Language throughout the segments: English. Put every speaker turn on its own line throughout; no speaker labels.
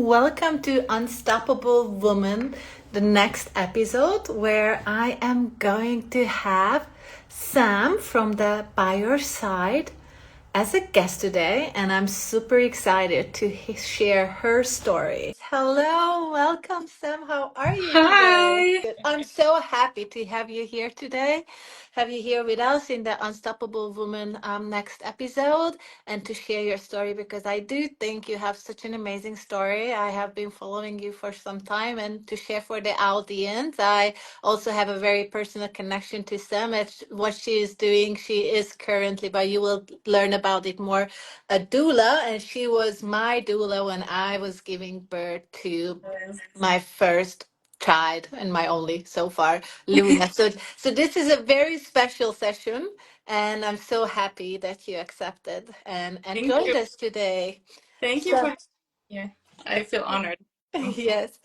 welcome to Unstoppable Woman, the next episode where I am going to have Sam from the By Your Side as a guest today, and I'm super excited to share her story. Hello, welcome, Sam. How are you today?
Hi.
Good. I'm so happy to have you here today, have you here with us in the Unstoppable Woman next episode, and to share your story because I do think you have such an amazing story. I have been following you for some time, and to share for the audience, I also have a very personal connection to Sam. It's what she is doing. She is currently, but you will learn about it more, a doula, and she was my doula when I was giving birth to my first child and my only so far, Luna. So this is a very special session, and I'm so happy that you accepted and
Thank
joined
you.
us today.
Thank you
So
for yeah. I feel honored.
yes.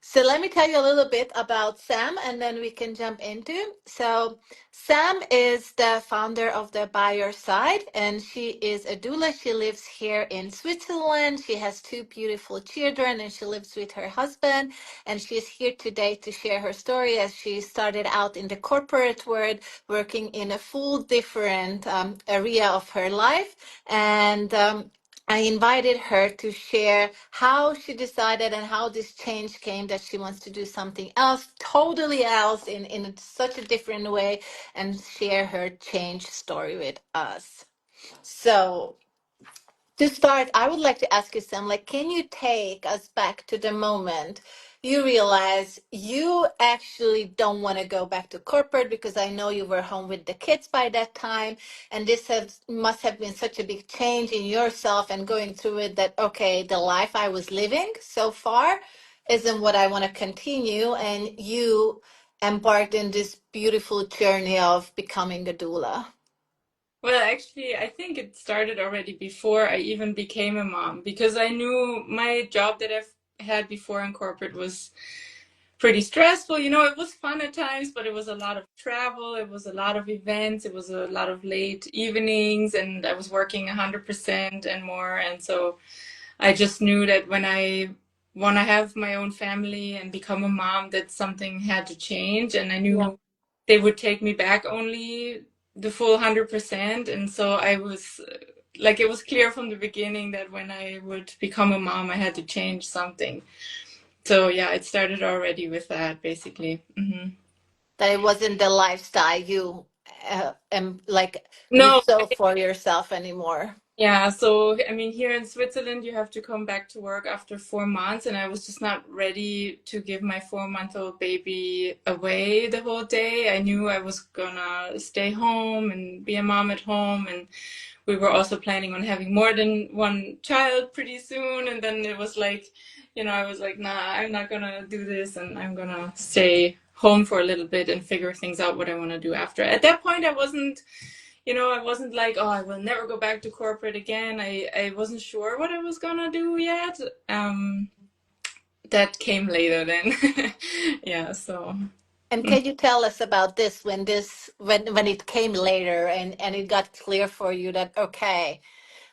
So let me tell you a little bit about Sam and then we can jump into. So Sam is the founder of the By Your Side and she is a doula. She lives here in Switzerland. She has two beautiful children and she lives with her husband. And she's here today to share her story as she started out in the corporate world, working in a full different area of her life. And I invited her to share how she decided and how this change came that she wants to do something else, totally else, in such a different way, and share her change story with us. So, to start, I would like to ask you, Sam, like, can you take us back to the moment you realize you actually don't want to go back to corporate because I know you were home with the kids by that time, and this has must have been such a big change in yourself and going through it that okay, the life I was living so far isn't what I want to continue, and you embarked in this beautiful journey of becoming a doula.
Well, actually, I think it started already before I even became a mom because I knew my job that I've had before in corporate was pretty stressful. It was fun at times, but it was a lot of travel, it was a lot of events, it was a lot of late evenings, and I was working 100% and more. And so I just knew that when I want to have my own family and become a mom, that something had to change. And I
Yeah.
knew they would take me back only the full 100%. And so I was like, it was clear from the beginning that when I would become a mom, I had to change something. So yeah, it started already with that, basically.
That it wasn't the lifestyle you like you
No,
saw for yourself anymore.
yeah, so I mean, here in Switzerland, you have to come back to work after 4 months, and I was just not ready to give my 4-month-old baby away the whole day. I knew I was gonna stay home and be a mom at home, and we were also planning on having more than one child pretty soon. And then it was like, I was like, nah, I'm not gonna do this, and I'm gonna stay home for a little bit and figure things out what I want to do after. At that point, I wasn't like, oh, I will never go back to corporate again. I wasn't sure what I was gonna do yet. That came later then. Yeah, so.
And can you tell us about this when it came later and it got clear for you that okay,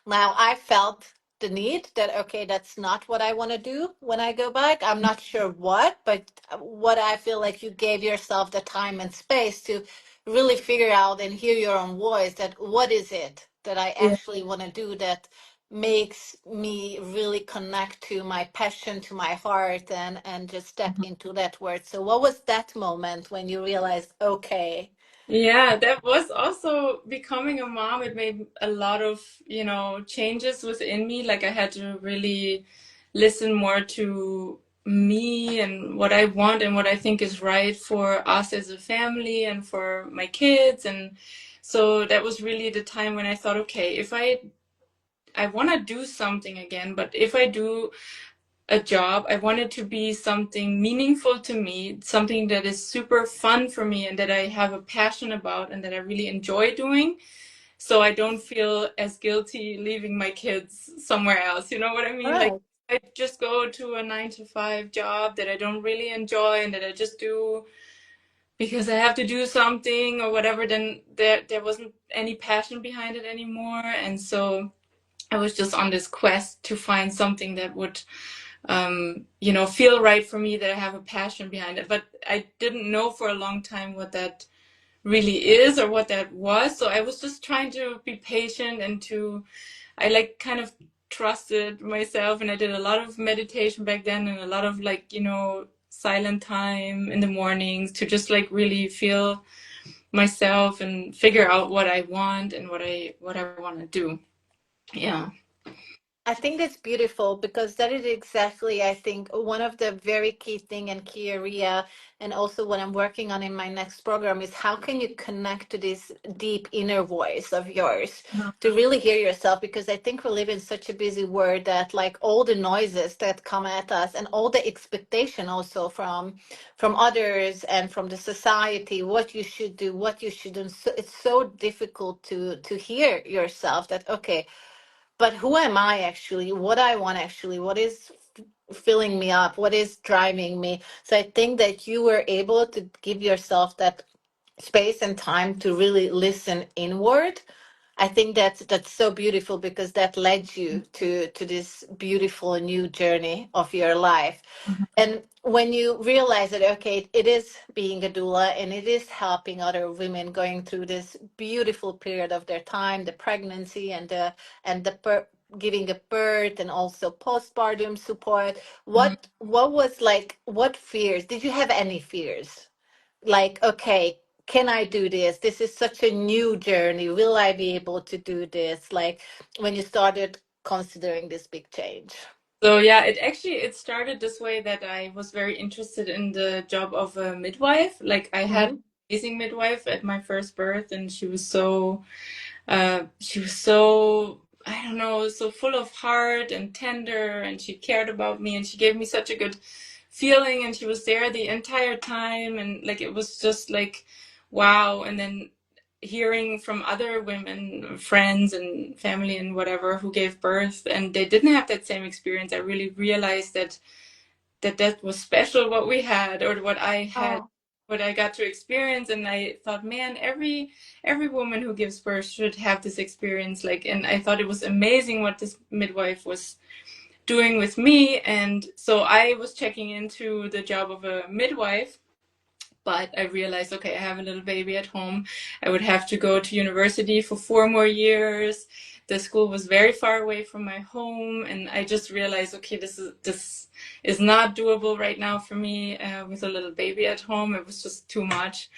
now I felt the need that okay, that's not what I want to do when I go back. I'm not sure what, but what I feel like you gave yourself the time and space to really figure out and hear your own voice that what is it that I
Yeah.
actually want to do that makes me really connect to my passion, to my heart, and just step into that word. So what was that moment when you realized, okay,
Yeah, that was also becoming a mom. It made a lot of, changes within me. Like I had to really listen more to me and what I want and what I think is right for us as a family and for my kids. And so that was really the time when I thought, okay, if I want to do something again, but if I do a job, I want it to be something meaningful to me, something that is super fun for me and that I have a passion about and that I really enjoy doing. So I don't feel as guilty leaving my kids somewhere else. You know what I mean? Like
right.
I just go to a 9 to 5 job that I don't really enjoy and that I just do because I have to do something or whatever, then there wasn't any passion behind it anymore. And so I was just on this quest to find something that would feel right for me, that I have a passion behind it. But I didn't know for a long time what that really is or what that was. So I was just trying to be patient and I like kind of trusted myself, and I did a lot of meditation back then and a lot of like, silent time in the mornings to just like really feel myself and figure out what I want and what I want to do. Yeah.
I think that's beautiful because that is exactly, I think, one of the very key thing and key area, and also what I'm working on in my next program is how can you connect to this deep inner voice of yours to really hear yourself? Because I think we live in such a busy world that like all the noises that come at us and all the expectation also from others and from the society, what you should do, what you shouldn't. So it's so difficult to hear yourself that okay, but who am I actually? What I want actually? What is filling me up? What is driving me? So I think that you were able to give yourself that space and time to really listen inward. I think that's so beautiful because that led you to this beautiful new journey of your life. And when you realize that, okay, it is being a doula and it is helping other women going through this beautiful period of their time, the pregnancy and the giving a birth and also postpartum support. What was like? What fears? Did you have any fears? Like, okay, can I do this? This is such a new journey. Will I be able to do this? Like when you started considering this big change.
So yeah, it started this way, that I was very interested in the job of a midwife. Like I had an
Hmm.
amazing midwife at my first birth, and she was so, I don't know, so full of heart and tender, and she cared about me, and she gave me such a good feeling, and she was there the entire time, and like it was just like wow. And then hearing from other women, friends and family and whatever, who gave birth and they didn't have that same experience, I really realized that was special, what we had, or what I had,
Oh,
what I got to experience. And I thought, man, every woman who gives birth should have this experience. Like, and I thought it was amazing what this midwife was doing with me. And so I was checking into the job of a midwife, but I realized, okay, I have a little baby at home. I would have to go to university for 4 more years. The school was very far away from my home, and I just realized, okay, this is not doable right now for me with a little baby at home. It was just too much.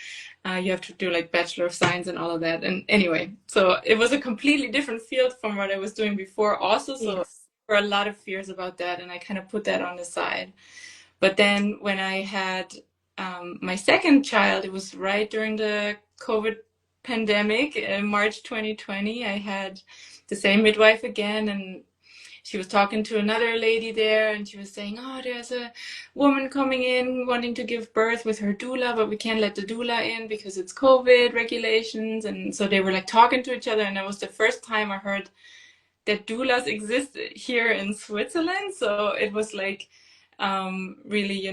You have to do like Bachelor of Science and all of that. And anyway, so it was a completely different field from what I was doing before, also. So
yes.
there were a lot of fears about that, and I kind of put that on the side. But then when I had my second child, it was right during the COVID pandemic in March 2020. I had the same midwife again, and she was talking to another lady there, and she was saying, oh, there's a woman coming in wanting to give birth with her doula, but we can't let the doula in because it's COVID regulations. And so they were like talking to each other, and that was the first time I heard that doulas exist here in Switzerland. So it was like really,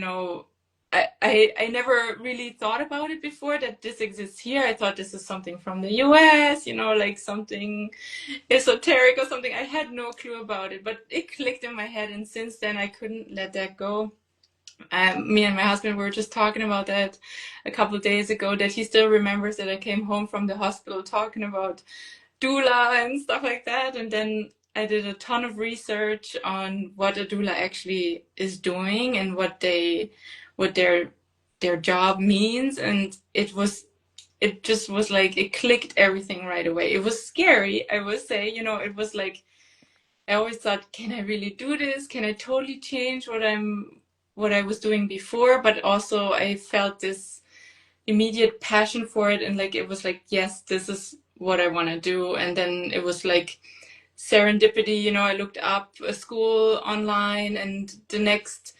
I never really thought about it before, that this exists here. I thought this is something from the US, like something esoteric or something. I had no clue about it, but it clicked in my head. And since then, I couldn't let that go. Me and my husband were just talking about that a couple of days ago, that he still remembers that I came home from the hospital talking about doula and stuff like that. And then I did a ton of research on what a doula actually is doing and what their job means. And it just was like it clicked everything right away. It was scary, I would say. It was like I always thought, can I really do this? Can I totally change what I was doing before? But also I felt this immediate passion for it, and like it was like, yes, this is what I want to do. And then it was like serendipity. I looked up a school online, and the next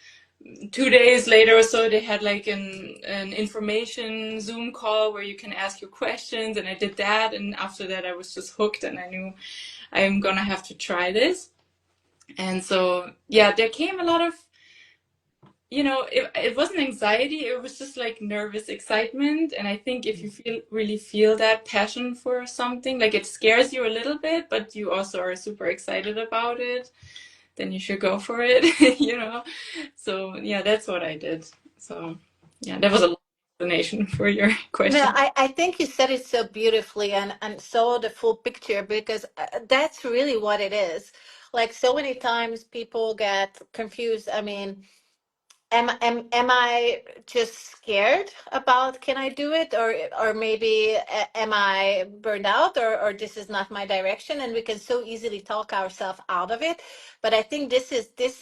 2 days later or so, they had like an information Zoom call where you can ask your questions, and I did that. And after that, I was just hooked, and I knew I'm gonna have to try this. And so yeah, there came a lot of, it wasn't anxiety, it was just like nervous excitement. And I think if you really feel that passion for something, like it scares you a little bit, but you also are super excited about it, then you should go for it, you know? So yeah, that's what I did. So yeah, that was a long explanation for your
No,
question.
I think you said it so beautifully and saw the full picture because that's really what it is. Like so many times people get confused. I mean, am I just scared about can I do it or maybe am I burned out or this is not my direction and we can so easily talk ourselves out of it. But I think this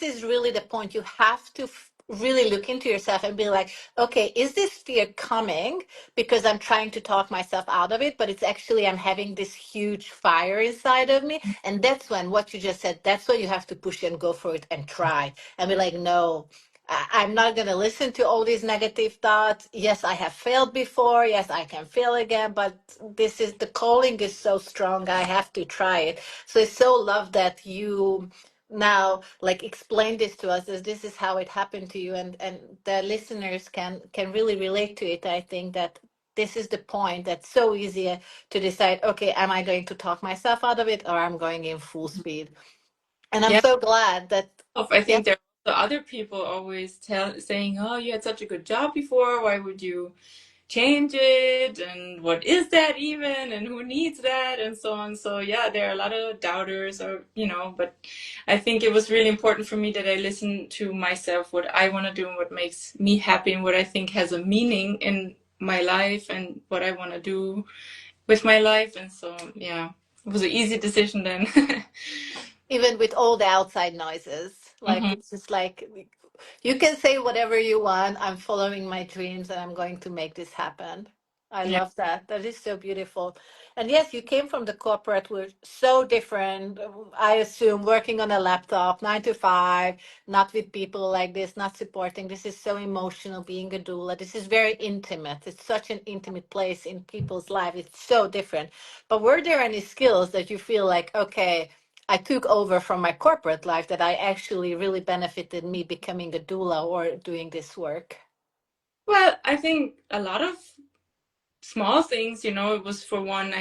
is really the point. You have to really look into yourself and be like, okay, is this fear coming because I'm trying to talk myself out of it, but it's actually I'm having this huge fire inside of me. And that's when what you just said, that's when you have to push and go for it and try and be like, no, I'm not going to listen to all these negative thoughts. Yes, I have failed before. Yes, I can fail again, but this is the calling is so strong. I have to try it. So I so love that you now like explain this to us as this is how it happened to you and the listeners can really relate to it. I think that this is the point that's so easy to decide, okay, am I going to talk myself out of it or I'm going in full speed? And I'm
Yeah,
so glad that,
I
yeah,
think there are also other people always saying, "Oh, you had such a good job before. Why would you change it? And what is that even? And who needs that? And so on." So yeah, there are a lot of doubters, or but I think it was really important for me that I listen to myself, what I want to do, and what makes me happy, and what I think has a meaning in my life, and what I want to do with my life. And so yeah, it was an easy decision then.
even with all the outside noises. Like
Hmm.
it's just like you can say whatever you want. I'm following my dreams and I'm going to make this happen. I
Yeah.
love that. That is so beautiful. And yes, you came from the corporate, we're so different. I assume working on a laptop, 9 to 5, not with people like this, not supporting. This is so emotional being a doula. This is very intimate. It's such an intimate place in people's life. It's so different. But were there any skills that you feel like, okay, I took over from my corporate life that I actually really benefited me becoming a doula or doing this work?
Well, I think a lot of small things, it was for one,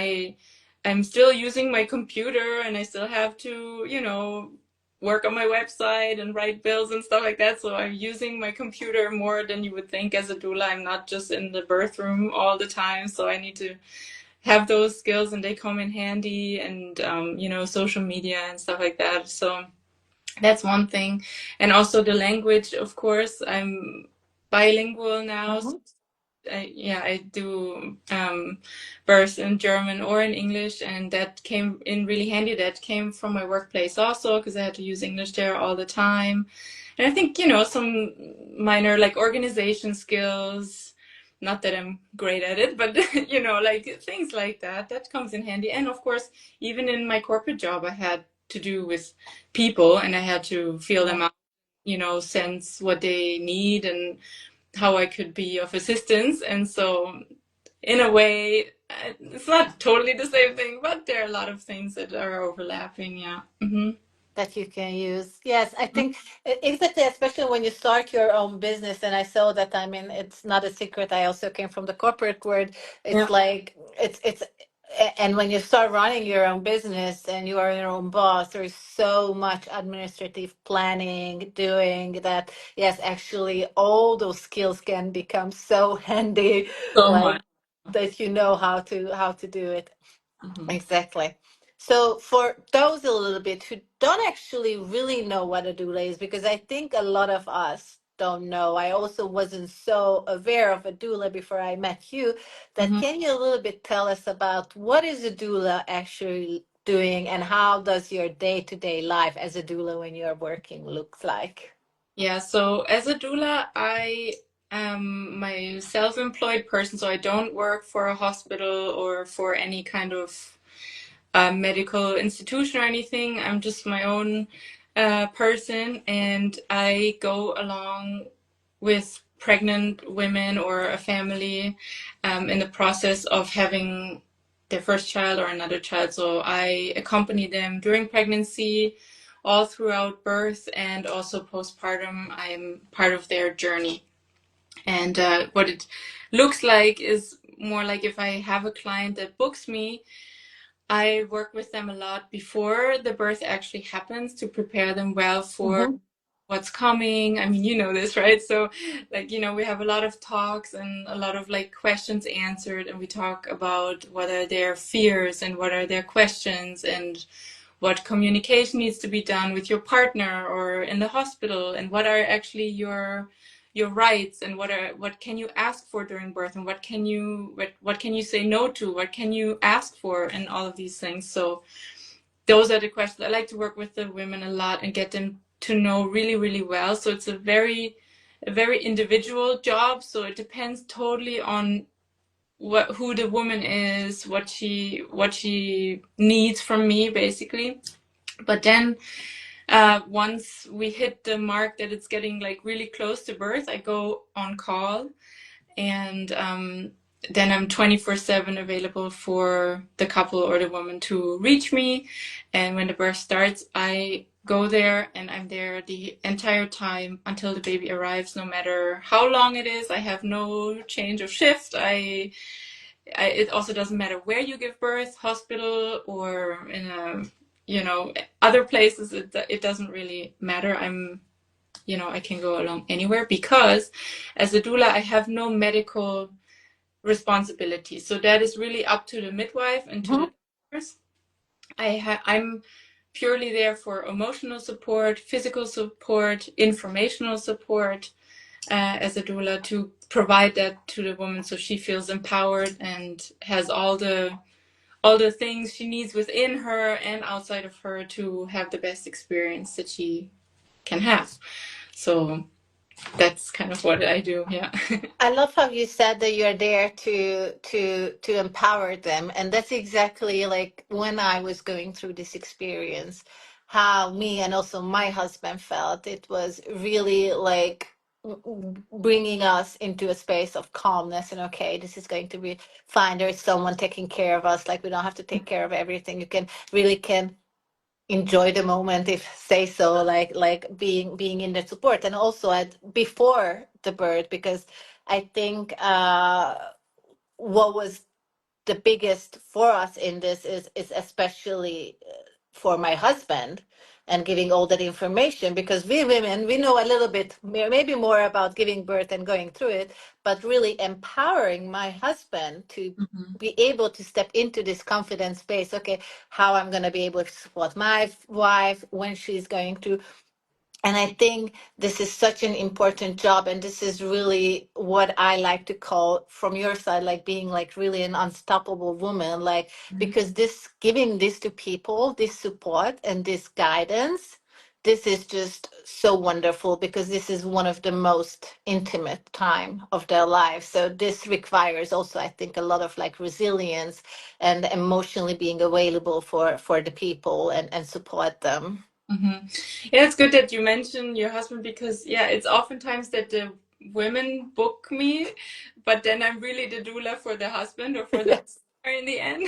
I'm still using my computer and I still have to, work on my website and write bills and stuff like that. So I'm using my computer more than you would think as a doula. I'm not just in the birth room all the time. So I need to have those skills and they come in handy and, social media and stuff like that. So that's one thing. And also the language, of course, I'm bilingual now.
Mhm.
I do birth in German or in English, and that came in really handy. That came from my workplace also because I had to use English there all the time. And I think, some minor like organization skills, not that I'm great at it, but like things like that, that comes in handy. And of course, even in my corporate job, I had to do with people and I had to feel
Yeah.
them out, sense what they need and how I could be of assistance. And so, in a way, it's not totally the same thing, but there are a lot of things that are overlapping. Yeah. Hmm.
That you can use. Yes, I think exactly, especially when you start your own business. And I saw that, I mean, it's not a secret. I also came from the corporate world. It's
Yeah.
like, and when you start running your own business and you are your own boss, there's so much administrative planning, doing that. Yes, actually, all those skills can become so handy,
So
like
much.
that you know how to do it.
Hmm.
Exactly. So for those a little bit who don't actually really know what a doula is, because I think a lot of us don't know. I also wasn't so aware of a doula before I met you. That
Hmm.
can you a little bit tell us about what is a doula actually doing and how does your day-to-day life as a doula when you're working looks like?
Yeah. So, as a doula, I am my self-employed person, so I don't work for a hospital or for any kind of medical institution or anything. I'm just my own person, and I go along with pregnant women or a family in the process of having their first child or another child. So I accompany them during pregnancy, all throughout birth, and also postpartum. I'm part of their journey. And what it looks like is more like if I have a client that books me, I work with them a lot before the birth actually happens to prepare them well for
Mm-hmm.
what's coming. I mean, you know this, right? So, like, we have a lot of talks and a lot of like questions answered, and we talk about what are their fears and what are their questions and what communication needs to be done with your partner or in the hospital, and what are actually your rights, and what can you ask for during birth, and what can you say no to, what can you ask for, and all of these things. So those are the questions I like to work with the women a lot and get them to know really, really well. So it's a very individual job. So it depends totally on who the woman is, what she needs from me, basically. But then once we hit the mark that it's getting like really close to birth, I go on call, and then I'm 24/7 available for the couple or the woman to reach me. And when the birth starts, I go there, and I'm there the entire time until the baby arrives, no matter how long it is. I have no change of shift. It also doesn't matter where you give birth, hospital or in a, other places. It doesn't really matter. I can go along anywhere, because as a doula, I have no medical responsibility. So that is really up to the midwife and to the doctors. I'm purely there for emotional support, physical support, informational support, as a doula, to provide that to the woman so she feels empowered and has all the things she needs within her and outside of her to have the best experience that she can have. So that's kind of what I do. Yeah.
I love how you said that you're there to empower them, and that's exactly like when I was going through this experience, how me and also my husband felt. It was really like bringing us into a space of calmness and okay, this is going to be fine. There is someone taking care of us. Like we don't have to take care of everything. You can really can enjoy the moment, if say so, like being in the support. And also at before the birth, because I think what was the biggest for us in this is especially for my husband, and giving all that information, because we women, we know a little bit maybe more about giving birth and going through it, but really empowering my husband to
Mhm.
be able to step into this confidence space. Okay, how I'm going to be able to support my wife when she's going through. And I think this is such an important job. And this is really what I like to call from your side, like being like really an unstoppable woman, like, because this giving this to people, this support and this guidance, this is just so wonderful, because this is one of the most intimate time of their life. So this requires also, I think, a lot of like resilience and emotionally being available for the people and support them.
Mm-hmm. Yeah, it's good that you mentioned your husband, because yeah, it's oftentimes that the women book me, but then I'm really the doula for the husband or for the partner in the end.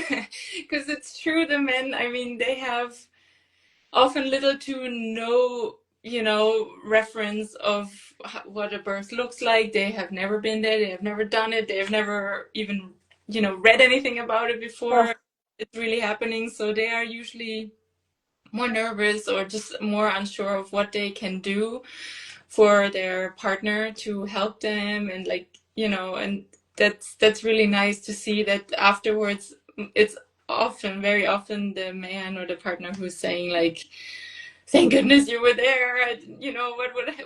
Because it's true, the men, I mean, they have often little to no, reference of what a birth looks like. They have never been there, they have never done it, they have never even, read anything about it before it's really happening. So they are usually more nervous or just more unsure of what they can do for their partner to help them, and like, and that's really nice to see that afterwards. It's often, very often, the man or the partner who's saying like, thank goodness you were there,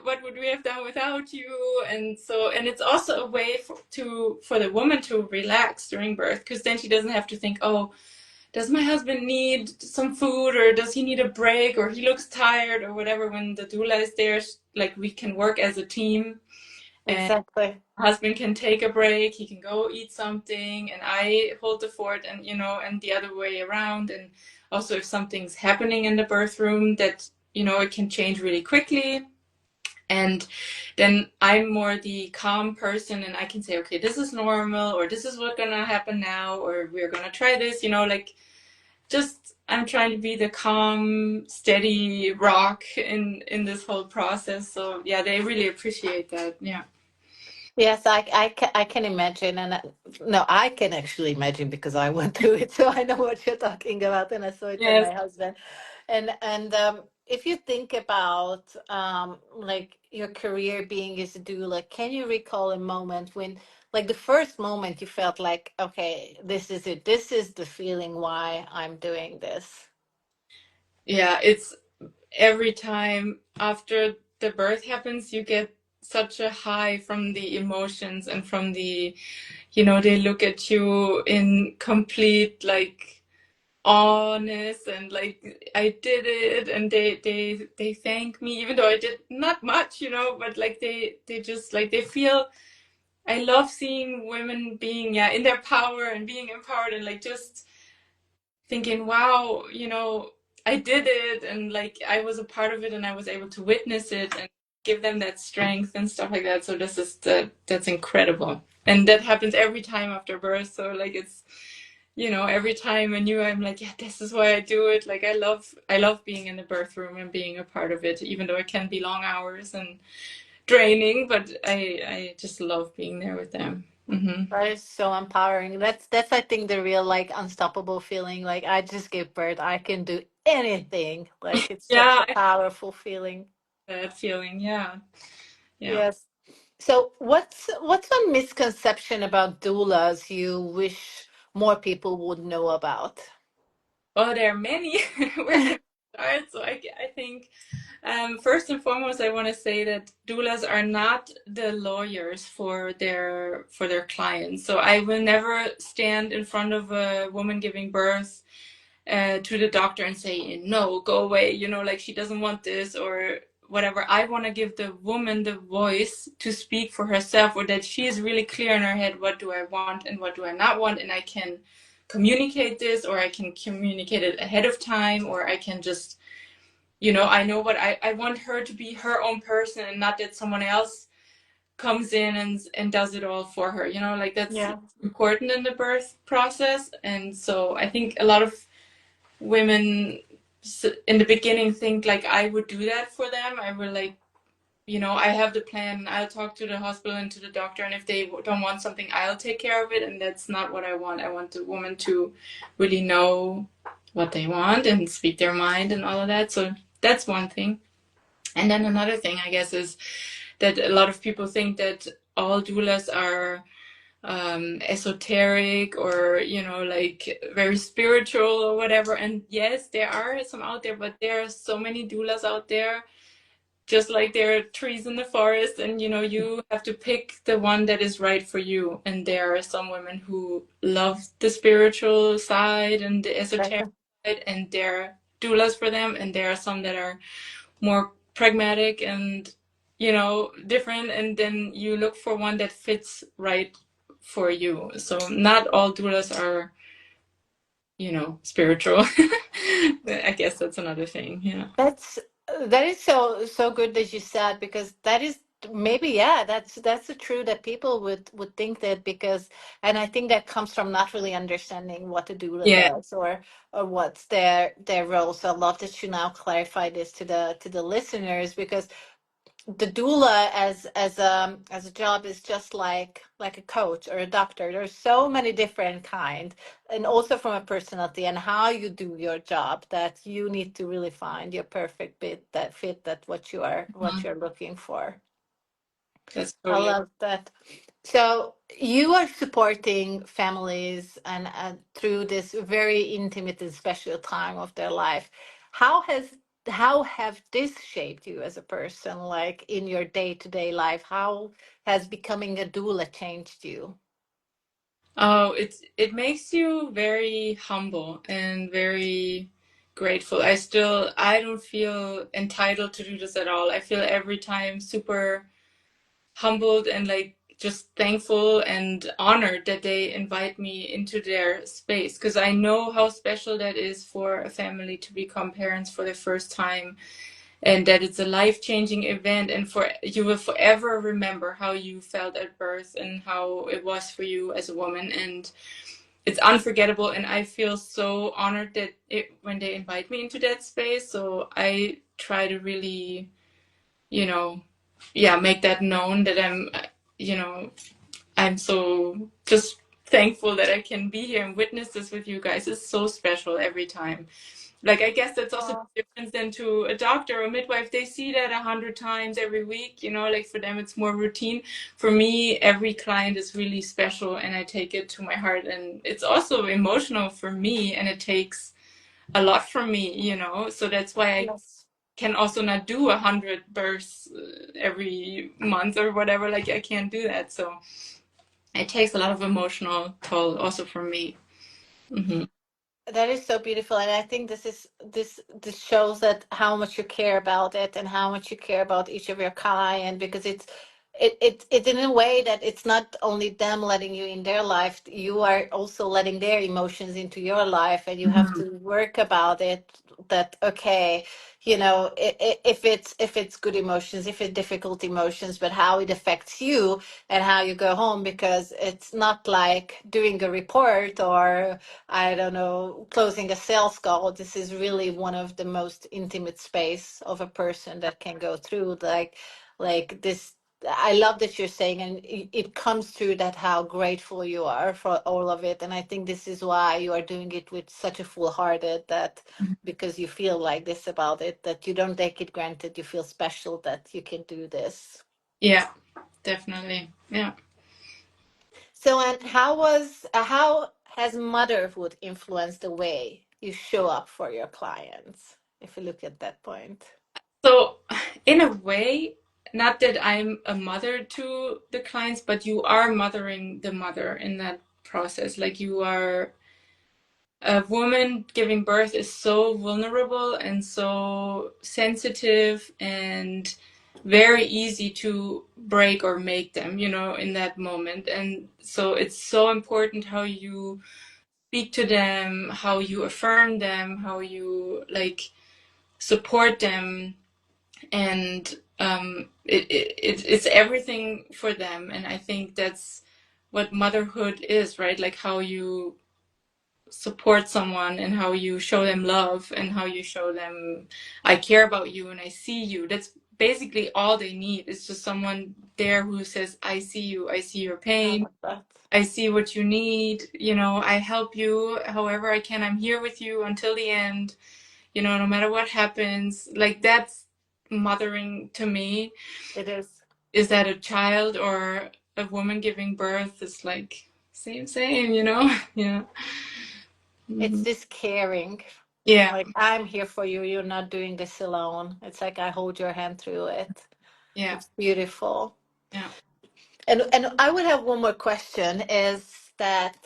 what would we have done without you. And so, and it's also a way for the woman to relax during birth, because then she doesn't have to think, oh, does my husband need some food, or does he need a break, or he looks tired, or whatever. When the doula is there, like, we can work as a team, and
Exactly.
my husband can take a break, he can go eat something, and I hold the fort, and and the other way around. And also, if something's happening in the birth room that it can change really quickly, and then I'm more the calm person, and I can say, okay, this is normal, or this is what's gonna happen now, or we're gonna try this, like, just I'm trying to be the calm, steady rock in this whole process. So yeah, they really appreciate that. Yeah.
Yes, I can imagine, and no, I can actually imagine because I went through it, so I know what you're talking about, and I saw it with
Yes.
my husband. And if you think about like your career being as a doula, can you recall a moment when, like the first moment you felt like, okay, this is it, this is the feeling why I'm doing this?
Yeah, it's every time after the birth happens, you get such a high from the emotions and from the, they look at you in complete like honest and like I did it, and they thank me even though I did not much, but like they just like they feel. I love seeing women being, yeah, in their power and being empowered and like just thinking, wow, I did it, and like I was a part of it and I was able to witness it and give them that strength and stuff like that. So that's incredible. And that happens every time after birth. So like it's, every time I knew, I'm like, yeah, this is why I do it. Like I love being in the birth room and being a part of it, even though it can be long hours and draining, but I just love being there with them.
That is so empowering. That's I think the real like unstoppable feeling. Like I just gave birth. I can do anything. Like it's such
Yeah,
a powerful feeling.
that feeling. Yeah. Yeah.
Yes. So what's a misconception about doulas you wish more people would know about?
Oh, there are many. Where can I start? So I think first and foremost, I want to say that doulas are not the lawyers for their clients. So I will never stand in front of a woman giving birth to the doctor and say, no, go away, like she doesn't want this or whatever. I want to give the woman the voice to speak for herself, or that she is really clear in her head, what do I want and what do I not want, and I can communicate this, or I can communicate it ahead of time, or I can just, I know what I want her to be her own person, and not that someone else comes in and does it all for her, like that's
Yeah.
important in the birth process. And so I think a lot of women in the beginning think like I would do that for them. I will like, I have the plan. I'll talk to the hospital and to the doctor, and if they don't want something, I'll take care of it. And that's not what I want. I want the woman to really know what they want and speak their mind and all of that. So that's one thing. And then another thing, I guess, is that a lot of people think that all doulas are esoteric or like very spiritual or whatever. And yes, there are some out there, but there are so many doulas out there, just like there are trees in the forest, and you have to pick the one that is right for you. And there are some women who love the spiritual side and the esoteric
Right.
side, and there are doulas for them. And there are some that are more pragmatic and different, and then you look for one that fits right for you. So not all doulas are spiritual. I guess that's another thing. Yeah.
That is so good that you said, because that is maybe, yeah, that's the true that people would think that, because, and I think that comes from not really understanding what a doula
Yeah.
does, or what's their role. So I love that you now clarify this to the listeners, because the doula as a job is just like a coach or a doctor. There's so many different kind, and also from a personality and how you do your job, that you need to really find your perfect fit that what
Mhm.
you're looking for.
That's
I
totally.
love that. So you are supporting families and through this very intimate and special time of their life. How has how have this shaped you as a person, like in your day-to-day life? How has becoming a doula changed you?
Oh, it makes you very humble and very grateful. I don't feel entitled to do this at all. I feel every time super humbled and like just thankful and honored that they invite me into their space, because I know how special that is for a family to become parents for the first time, and that it's a life-changing event, and for you will forever remember how you felt at birth and how it was for you as a woman, and it's unforgettable. And I feel so honored that when they invite me into that space. So I try to really, you know, yeah, make that known that I'm you know, I'm so just thankful that I can be here and witness this with you guys. It's so special every time. Like, I guess that's also
Oh,
the difference than to a doctor or a midwife. They see that 100 times every week, you know, like for them it's more routine. For me, every client is really special and I take it to my heart. And it's also emotional for me and it takes a lot from me, you know. So that's why I
yes.
can also not do 100 births every month or whatever. Like, I can't do that. So it takes a lot of emotional toll also from me. Hmm.
That is so beautiful, and I think this shows that how much you care about it and how much you care about each of your client, because it's in a way that it's not only them letting you in their life, you are also letting their emotions into your life, and you have
Hmm.
to work about it. That okay, if it's good emotions, if it's difficult emotions, but how it affects you and how you go home, because it's not like doing a report or I don't know, closing a sales call. This is really one of the most intimate space of a person that can go through like this. I love that you're saying, and it comes through that how grateful you are for all of it. And I think this is why you are doing it with such a full hearted, that because you feel like this about it, that you don't take it granted. You feel special that you can do this.
Yeah, definitely. Yeah.
So, and how has motherhood influenced the way you show up for your clients? If you look at that point,
So, in a way, not that I'm a mother to the clients, but you are mothering the mother in that process. Like, you are a woman giving birth is so vulnerable and so sensitive and very easy to break or make them, you know, in that moment. And so it's so important how you speak to them, how you affirm them, how you like support them, and it's everything for them. And I think that's what motherhood is, right? Like how you support someone and how you show them love and how you show them I care about you and I see you. That's basically all they need. It's just someone there who says, I see you, I see your
I
pain,
love that.
I see what you need, you know, I help you however I can. I'm here with you until the end, you know, no matter what happens. Like, that's mothering to me.
It is.
Is that a child or a woman giving birth? Is like same, you know? Yeah.
It's
Hmm.
this caring.
Yeah.
Like I'm here for you. You're not doing this alone. It's like I hold your hand through it.
Yeah.
It's beautiful.
Yeah.
And I would have one more question is that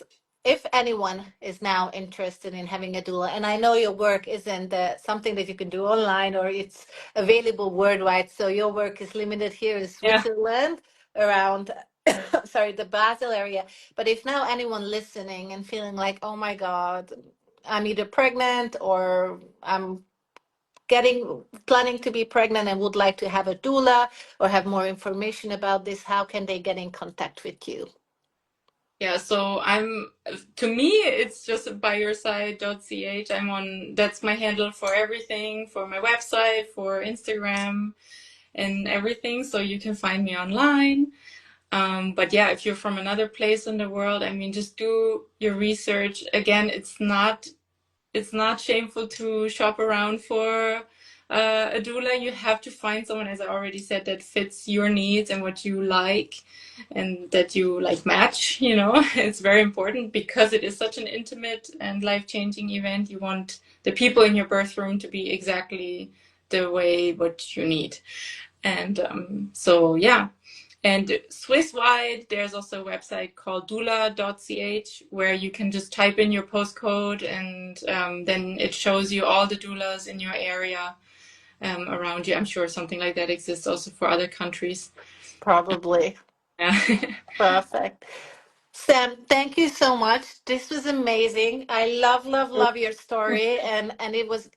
if anyone is now interested in having a doula, and I know your work isn't something that you can do online or it's available worldwide, so your work is limited here in
Yeah.
Switzerland around, sorry, the Basel area. But if now anyone listening and feeling like, oh my God, I'm either pregnant or I'm getting planning to be pregnant and would like to have a doula or have more information about this, how can they get in contact with you?
Yeah, so to me, it's just byyourside.ch. That's my handle for everything, for my website, for Instagram and everything. So you can find me online. But yeah, if you're from another place in the world, I mean, just do your research. Again, it's not shameful to shop around for a doula. You have to find someone, as I already said, that fits your needs and what you like and that you like match, you know. It's very important because it is such an intimate and life-changing event. You want the people in your birth room to be exactly the way what you need. And so yeah, and Swiss wide, there's also a website called doula.ch where you can just type in your postcode and then it shows you all the doulas in your area around you. I'm sure something like that exists also for other countries.
Probably.
Yeah.
Perfect. Sam, thank you so much. This was amazing. I love, love, love your story, and it was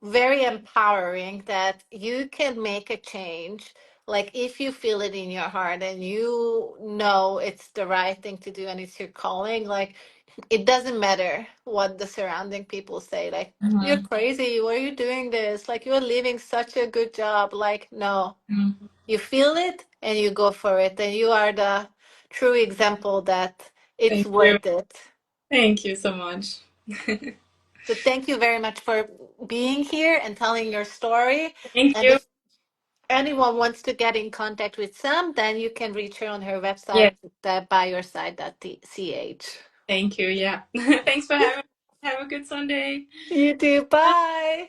very empowering that you can make a change. Like if you feel it in your heart and you know it's the right thing to do and it's your calling, like it doesn't matter what the surrounding people say. Like you're
Mhm.
crazy. Why are you doing this? Like you're leaving such a good job. Like no,
Mhm.
You feel it and you go for it. And you are the true example that it's
Thank you.
worth it.
Thank you so much.
So thank you very much for being here and telling your story.
Thank
And
you.
if anyone wants to get in contact with Sam, then you can reach her on her
Yeah.
website, the byyourside.ch.
Thank you. Yeah. Thanks for having me. Have a good Sunday.
You too. Bye.